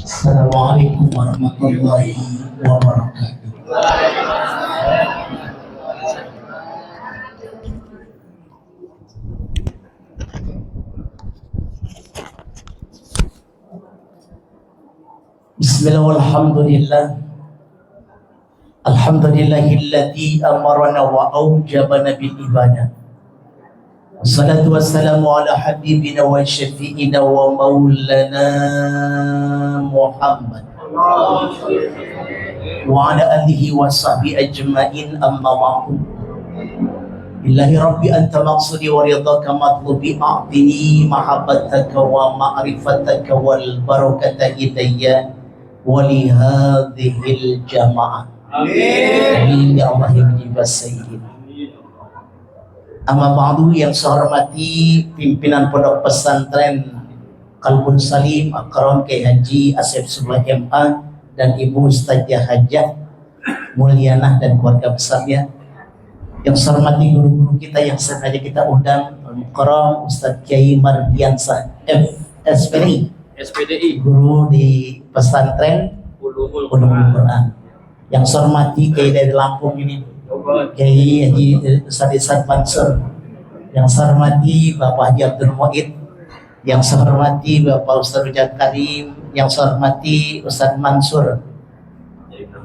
Assalamualaikum warahmatullahi wabarakatuh. Bismillah walhamdulillah. Alhamdulillahilladzi amarana wa aujabana bil ibadah. Wassalatu wassalamu ala habibina wa syafi'ina wa maulana Muhammad wa ala alihi wa sahbihi ajma'in, amma ba'du. Billahi rabbi anta maqsudi wa ridhaka matlubi, a'tini mahabbataka wa ma'rifataka wal barakata hidayya wa li hadhil jama'ah. Amin ya Allah ya mujibas sayyidin. Amma ba'du, yang saya hormati pimpinan Pondok Pesantren Qalbun Salim Akram Kiai Haji Asep Subhan MA dan Ibu Ustazah Hajah Mulyanah dan keluarga besarnya. Yang saya hormati guru-guru kita yang sengaja kita undang, Al-Mukarram Ustaz Kiai Mardiansah SPDI, guru di pesantren Ulumul Quran. Yang saya hormati Kiai dari Lampung ini, Kiai Haji Ustaz Isad Mansur. Yang saya hormati Bapak Haji Abdul Mu'id. Yang saya hormati Bapak Ustaz Rujat Karim. Yang saya hormati Ustaz Mansur,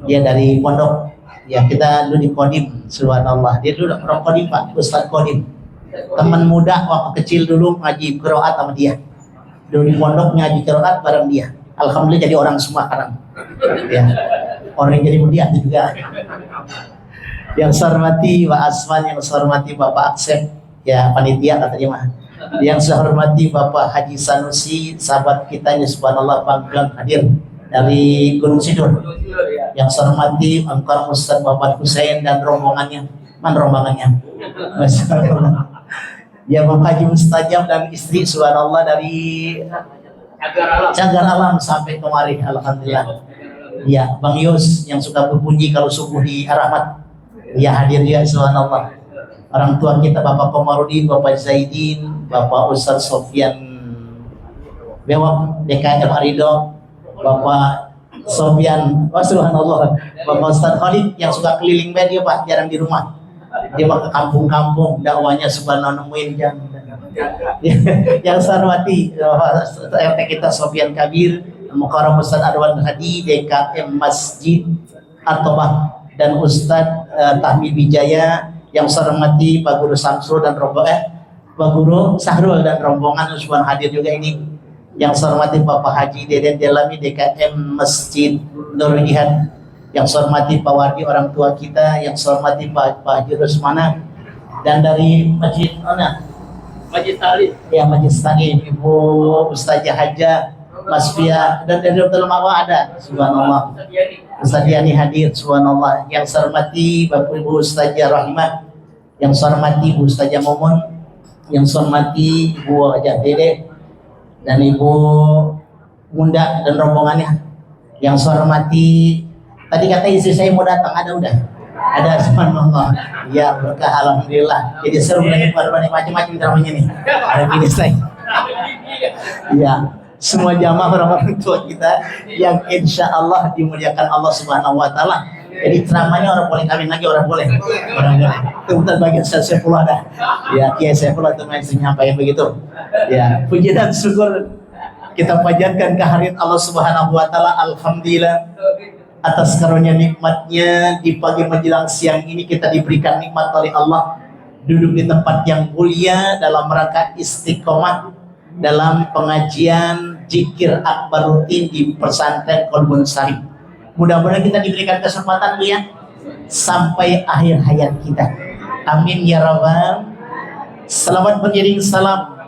dia dari pondok. Ya, kita dulu di Kodim, subhanallah. Dia dulu orang Kodim, Pak, Ustaz Kodim. Teman muda waktu kecil dulu ngaji qiraat sama dia. Dulu di pondok ngaji qiraat bareng dia. Alhamdulillah jadi orang semua sekarang. Ya. Orang yang jadi mulia juga. Yang saya hormati Pak Asman, yang saya hormati Bapak Aksep, ya panitia katanya mah. Yang saya hormati Bapak Haji Sanusi, sahabat kita yang subhanallah panggilan hadir dari Gunung Sidur. Yang saya hormati Angkar Ustaz Bapak Husain dan rombongannya. Man rombongannya. Masyaallah. Ya Bapak Haji Mustajab dan istri subhanallah dari Cagar Alam sampai kemari, alhamdulillah. Ya, Bang Yus yang suka berbunyi kalau subuh di Ar-Rahmat. Ya hadir dia subhanallah. Orang tua kita Bapak Komarudin, Bapak Zaidin, Bapak Ustaz Sofyan Bewak DKM Arido, Bapak Sofyan, subhanallah, Bapak Ustaz Khalid yang suka keliling media Pak, jarang di rumah. Dia ke kampung-kampung dakwanya subhanallah, nemuin jam. Yang saya hormati RT kita Sofyan Kabir, Mukarram Ustaz Arwan Hadi DKM Masjid At-Tobah, dan Ustaz Tahmid Wijaya. Yang saya hormati Pak Guru Samsul dan rombongan, Pak Guru Sahrul dan rombongan subhan hadir juga ini. Yang saya hormati Bapak Haji Deden Delami DKM Masjid Nurul Jihad. Yang saya hormati Pak Wardi orang tua kita. Yang saya hormati Pak Haji Rusmana, dan dari Masjid Talim, ya Masjid Talim Ibu Ustazah Hajah Mas Fia, dan dari Dr. Mawa ada subhanallah. Ustaz Yani hadir subhanallah. Yang saya hormati Bapak Ibu Ustazah Rahimah. Yang saya hormati Ibu Ustazah Momon. Yang saya hormati Ibu Hajah Dede dan Ibu Bunda dan rombongannya. Yang saya hormati, tadi kata istri saya mau datang, ada subhanallah. Ya berkah alhamdulillah. Jadi seru banyak macam-macam dramanya nih. Ada gini saya. Ya, semua jamaah orang-orang tua kita yang insya Allah dimuliakan Allah Subhanahu Wa Taala. Jadi ceramahnya orang boleh kawin lagi, orang boleh. Itu bukan bagian saya pula ada. Ya, Kiai saya pula tuh main menyampaikan begitu. Ya, puji dan syukur kita panjatkan kehadirat Allah Subhanahu Wa Taala. Alhamdulillah atas karunia nikmatnya di pagi menjelang siang ini kita diberikan nikmat oleh Allah duduk di tempat yang mulia dalam rangka istiqomah dalam pengajian zikir akbar rutin di pesantren Qalbun Salim. Mudah-mudahan kita diberikan kesempatan ya sampai akhir hayat kita. Amin ya rabbal. Selamat mengiring salam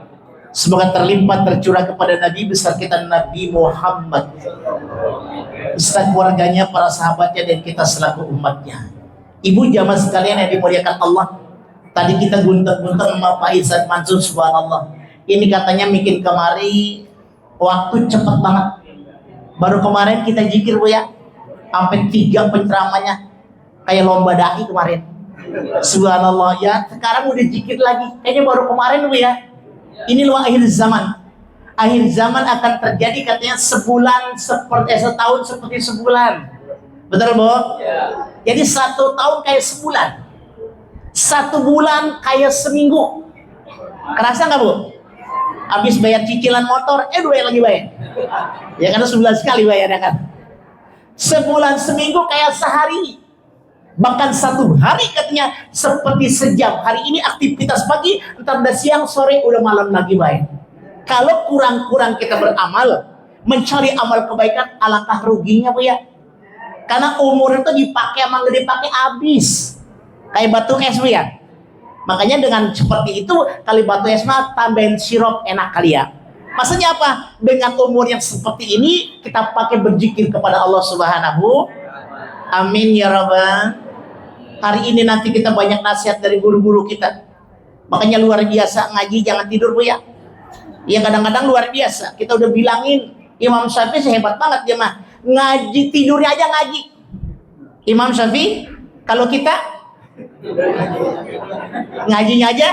semoga terlimpah tercurah kepada Nabi besar kita Nabi Muhammad, beserta keluarganya, para sahabatnya, dan kita selaku umatnya. Ibu jamaah sekalian yang dimuliakan Allah, tadi kita gunting-gunting sama Pak Izat Mansur subhanallah. Ini katanya bikin kemari waktu cepat banget. Baru kemarin kita zikir Bu ya, sampai 3 penceramanya kayak lomba dai kemarin. Subhanallah ya, sekarang udah zikir lagi. Kayaknya baru kemarin Bu ya. Ini lu akhir zaman. Akhir zaman akan terjadi katanya sebulan seperti setahun seperti sebulan. Betul, Bu? Ya. Jadi 1 tahun kayak sebulan. 1 bulan kayak seminggu. Kerasa nggak, Bu? Habis bayar cicilan motor, dua lagi bayar. Ya karena sebulan sekali bayarnya kan. Sebulan seminggu kayak sehari. Bahkan 1 hari katanya seperti sejam. Hari ini aktivitas pagi, entar udah siang, sore, udah malam lagi bayar. Kalau kurang-kurang kita beramal, mencari amal kebaikan, alangkah ruginya, Bu ya. Karena umur itu dipakai emang gak dipakai habis. Kayak batu es, Bu ya. Makanya dengan seperti itu, kali batu es mah tambahin sirup enak kali ya. Maksudnya apa? Dengan umur yang seperti ini, kita pakai berzikir kepada Allah Subhanahu. Amin ya Rabbal. Hari ini nanti kita banyak nasihat dari guru-guru kita. Makanya luar biasa ngaji, jangan tidur, Bu ya. Ya kadang-kadang luar biasa. Kita udah bilangin, Imam Syafi'i hebat banget dia mah. Ngaji, tidurnya aja ngaji. Imam Syafi'i, kalau kita ngajinya aja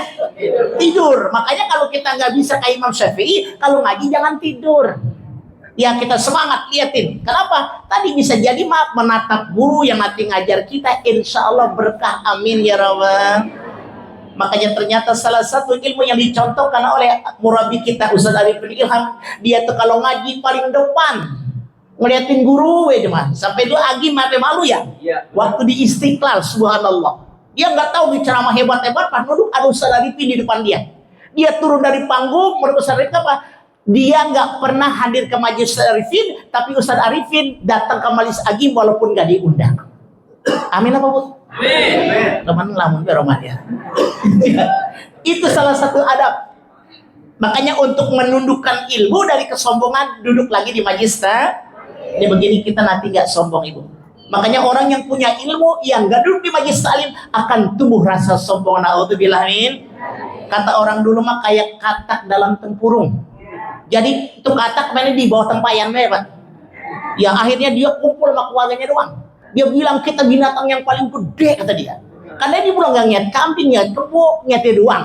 tidur. Makanya kalau kita nggak bisa kayak Imam Syafi'i, kalau ngaji jangan tidur. Ya kita semangat, liatin. Kenapa? Tadi bisa jadi maaf menatap guru yang nanti ngajar kita, insya Allah berkah. Amin ya Rabbal. Makanya ternyata salah satu ilmu yang dicontohkan oleh murabi kita Ustaz Arifin Ilham, dia tuh kalau ngaji paling depan ngeliatin guru mah. Sampai dia agim sampai malu ya. Waktu di Istiqlal, subhanallah. Dia nggak tahu bicara hebat-hebat, pas duduk ada Ustaz Arifin di depan dia. Dia turun dari panggung, menurut Ustaz Arifin apa? Dia nggak pernah hadir ke majelis Ustaz Arifin, tapi Ustaz Arifin datang ke majelis agim walaupun nggak diundang. Amin apa, Bu? Amin. Teman lamun beromat ya. Itu salah satu adab. Makanya untuk menundukkan ilmu dari kesombongan, duduk lagi di majelis. Ini begini kita nanti nggak sombong, Ibu. Makanya orang yang punya ilmu yang nggak duduk di majelis taklim akan tumbuh rasa sombong. Naudzubillah min. Kata orang dulu mah kayak katak dalam tempurung. Jadi itu katak mainnya di bawah tempayan, Pak. Ya akhirnya dia kumpul sama keluarganya doang. Dia bilang kita binatang yang paling gede, kata dia. Karena dia bilang nggak niat kambing, niat kebo, niatnya doang.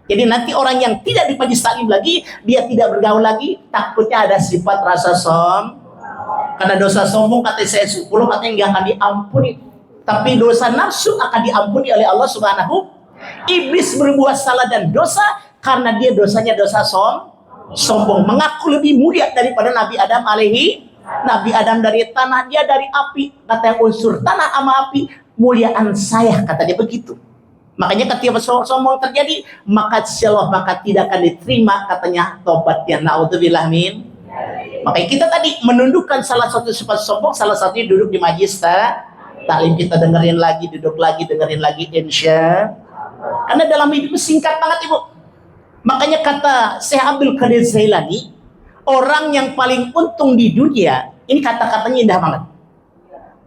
Jadi nanti orang yang tidak di majelis taklim lagi, dia tidak bergaul lagi, takutnya ada sifat rasa karena dosa sombong kata saya 10 katanya nggak akan diampuni. Tapi dosa nafsu akan diampuni oleh Allah Subhanahu. Iblis berbuat salah dan dosa karena dia dosanya dosa sombong. Mengaku lebih mulia daripada Nabi Adam Nabi Adam dari tanah, dia dari api. Kata unsur tanah sama api, muliaan saya, kata dia begitu. Makanya ketika sombong terjadi, maka tidak akan diterima katanya tobatnya. Naudzubillah min. Makanya kita tadi menundukkan salah satu sifat sombong, salah satunya duduk di majelis taklim, kita dengerin lagi, duduk lagi, dengerin lagi, insya. Karena dalam hidup singkat banget, Ibu. Makanya kata Syekh Abdul Qadir Jailani, orang yang paling untung di dunia, ini kata-katanya indah banget.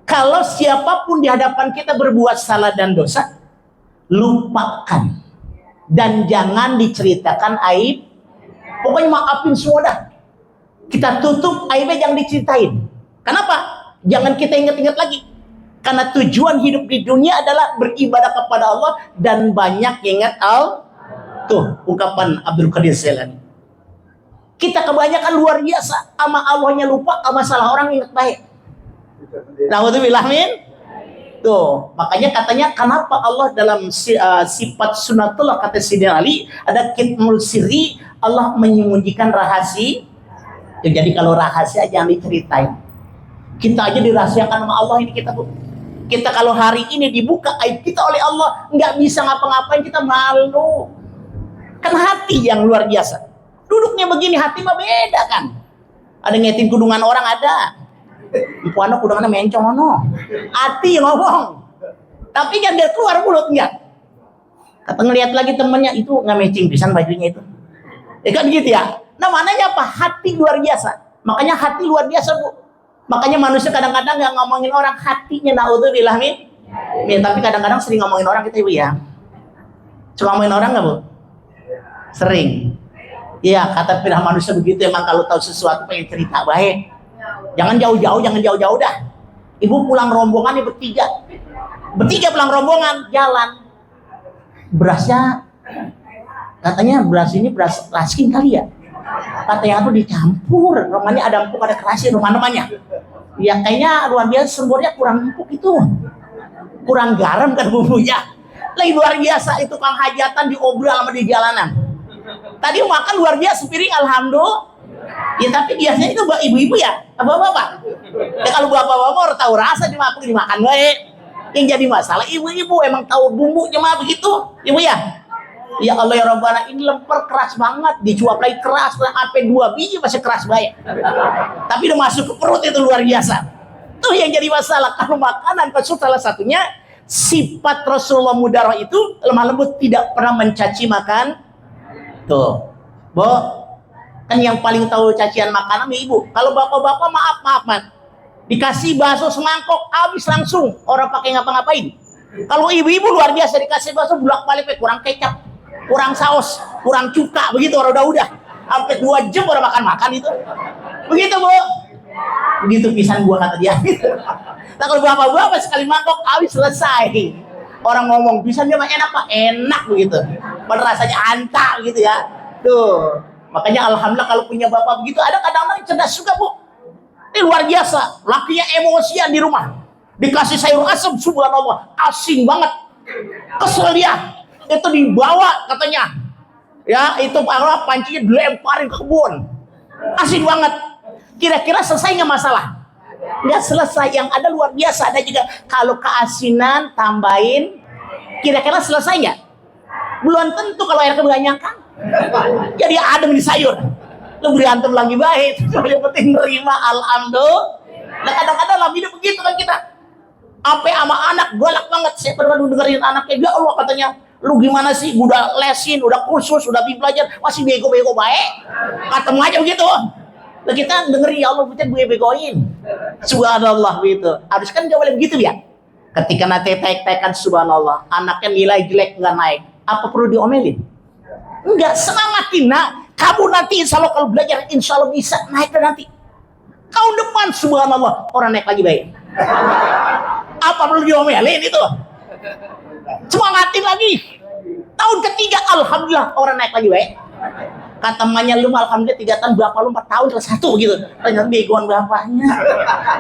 Kalau siapapun di hadapan kita berbuat salah dan dosa, lupakan dan jangan diceritakan aib. Pokoknya maafin semua dah. Kita tutup aibnya, jangan diceritain. Kenapa? Jangan kita ingat-ingat lagi. Karena tujuan hidup di dunia adalah beribadah kepada Allah dan banyak ingat Tuh ungkapan Abdul Qadir Jailani. Kita kebanyakan luar biasa, sama Allahnya lupa, sama salah orang ingat baik. Naudzubillah min. Tuh, makanya katanya kenapa Allah dalam sifat sunatullah kata Sayyidina Ali ada kitmul sirri, Allah menyembunyikan rahasia. Jadi kalau rahasia jangan diceritain. Kita aja dirahasiakan sama Allah ini kita, Bu. Kita kalau hari ini dibuka aib kita oleh Allah, nggak bisa ngapa-ngapain, kita malu. Kan hati yang luar biasa. Duduknya begini, hati mah beda kan. Ada ngetin kudungan orang, ada. Ipuana kudungannya mencong, no. Hati ngomong. Tapi kan dia keluar mulutnya. Kata ngeliat lagi temennya, itu nggak matching pisan bajunya itu. Ya kan gitu ya. Nah mananya apa? Hati luar biasa. Makanya hati luar biasa, Bu. Makanya manusia kadang-kadang nggak ngomongin orang, hatinya naudzubillah min. Tapi kadang-kadang sering ngomongin orang kita, Ibu ya. Suka ngomongin orang nggak, Bu? Sering. Iya, kata pirah manusia begitu, emang kalau tahu sesuatu pengen cerita baik. Jangan jauh-jauh dah. Ibu pulang rombongan nih bertiga pulang rombongan, jalan. Berasnya katanya beras ini beras raskin kali ya. Katanya tuh dicampur, rumahnya ada empuk ada kerasnya rumah namanya. Ya kayaknya luar biasa, semburnya kurang empuk itu, kurang garam kan bumbunya. Lagi luar biasa itu kang hajatan diobral sama di jalanan. Tadi makan luar biasa piring, alhamdulillah. Ya tapi biasanya itu ibu-ibu ya, bapak-bapak. Ya kalau bapak-bapak orang tahu rasa cuma aku dimakan baik. Yang jadi masalah ibu-ibu emang tahu bumbunya mah begitu, ibu ya. Ya Allah ya Rabbana, ini lemper keras banget, dicuap lagi keras, sampai 2 biji masih keras banget. Tapi udah masuk ke perut itu luar biasa. Tuh yang jadi masalah kalau makanan, salah satunya sifat Rasulullah mudarah itu lemah lembut, tidak pernah mencaci makan. Tuh, Bo, kan yang paling tahu cacian makanan ibu. Kalau bapak-bapak maaf man, dikasih bakso semangkok habis langsung, orang pakai ngapa-ngapain. Kalau ibu-ibu luar biasa, dikasih bakso bolak-balik kurang kecap, kurang saus, kurang cuka, begitu orang udah sampai 2 jam orang makan itu. Begitu Bu, begitu pisan gua kata dia. Nah kalau bapak-bapak sekali mangkok habis selesai. Orang ngomong pisan dia mah enak Pak, enak begitu. Padahal rasanya anta gitu ya. Tuh, makanya alhamdulillah kalau punya bapak begitu. Ada kadang-kadang cerdas juga Bu. Ini luar biasa, lakinya emosian di rumah. Dikasih sayur asem, subhanallah, asin banget. Kesel dia. Itu dibawa katanya. Ya, itu pancinya dilemparin ke kebun. Asin banget. Kira-kira selesai nggak masalah? Nggak selesai. Yang ada luar biasa. Ada juga kalau keasinan tambahin, kira-kira selesai nggak? Belum tentu kalau air kebanyakan. Jadi adem di sayur. Lu berantem lagi baik. Yang penting nerima, alhamdulillah. Nah kadang-kadang dalam hidup begitu kan kita. Sampai sama anak galak banget. Saya pernah dengerin anaknya, ya Allah katanya, lu gimana sih, udah lesin, udah kursus, udah belajar, masih bego-bego baik. Ketemu aja begitu. Nah kita dengerin, ya Allah kita bego-begoin. Subhanallah begitu. Harus kan gak boleh begitu ya. Ketika nanti tek-tekan subhanallah, anaknya nilai jelek nggak naik, apa perlu diomelin? Enggak, semangatin nak. Kamu nanti insya Allah kalau belajar insya Allah bisa naik nanti. Tahun depan subhanallah orang naik lagi baik. Apa perlu diomelin itu? Semangatin lagi. Tahun ketiga alhamdulillah orang naik lagi baik. Kata emaknya, lu alhamdulillah 3 tahun, berapa lu 4 tahun terus 1 gitu. Ternyata begoan bapaknya.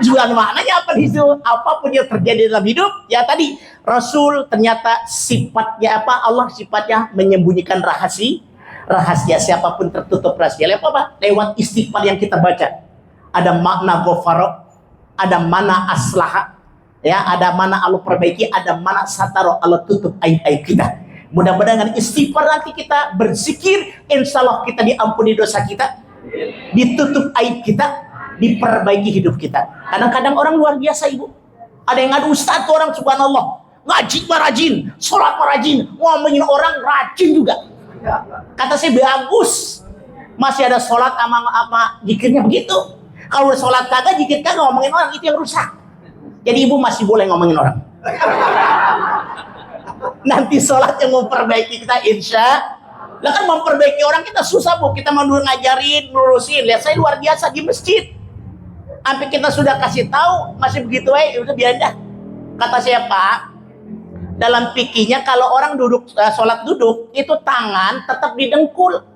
Juga maknanya apa di situ? Apapun yang terjadi dalam hidup, ya tadi Rasul ternyata sifatnya apa? Allah sifatnya menyembunyikan rahasia siapapun tertutup rahasia. Lewat apa? Lewat istighfar yang kita baca. Ada makna ghafara, ada mana aslaha, ya, ada mana Allah perbaiki, ada mana sataro Allah tutup aib-aib kita. Mudah-mudahan dengan istighfar nanti kita berzikir, insya Allah kita diampuni dosa kita, ditutup aib kita, diperbaiki hidup kita. Kadang-kadang orang luar biasa ibu. Ada yang ngadu ustaz tuh orang subhanallah, ngaji marajin, sholat marajin, ngomongin orang rajin juga. Kata saya bagus, masih ada sholat sama zikirnya begitu. Kalau udah sholat kagak, zikir kagak, ngomongin orang itu yang rusak. Jadi ibu masih boleh ngomongin orang. Nanti sholat yang memperbaiki kita insya. Lah kan memperbaiki orang kita susah Bu. Kita mau ngajarin, lurusin. Lihat saya luar biasa di masjid. Sampai kita sudah kasih tahu masih begitu udah biar dah. Kata saya Pak, dalam fikihnya kalau orang duduk sholat duduk itu tangan tetap didengkul.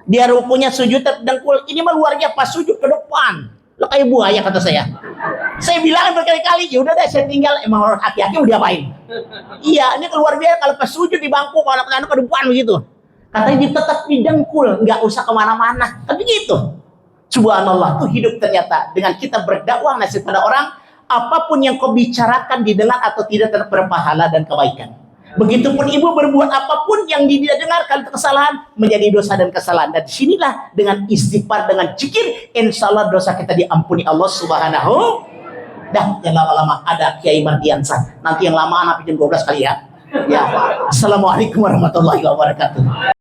Dia rukunya sujud tetap dengkul. Ini mah luar biasa pas sujud ke depan. Lo kayak buaya kata saya. Saya bilang berkali-kali, ya udah deh saya tinggal. Emang orang aki-aki udah diapain? Iya, ini keluar biasa kalau pas sujud di bangku, kalau anak-anak ke depan begitu. Katanya dia tetap didengkul, nggak usah kemana-mana. Tapi gitu. Subhanallah, tuh hidup ternyata. Dengan kita berdakwah nasihat pada orang, apapun yang kau bicarakan didengar atau tidak tetap berpahala dan kebaikan. Begitupun ibu berbuat apapun yang tidak dengar kalau kesalahan menjadi dosa dan kesalahan. Dan disinilah dengan istighfar, dengan zikir, insya Allah dosa kita diampuni Allah Subhanahu. Dah, yang lama-lama ada Kiai Mardiansah. Nanti yang lama anak 12 kali ya. Ya. Assalamualaikum warahmatullahi wabarakatuh.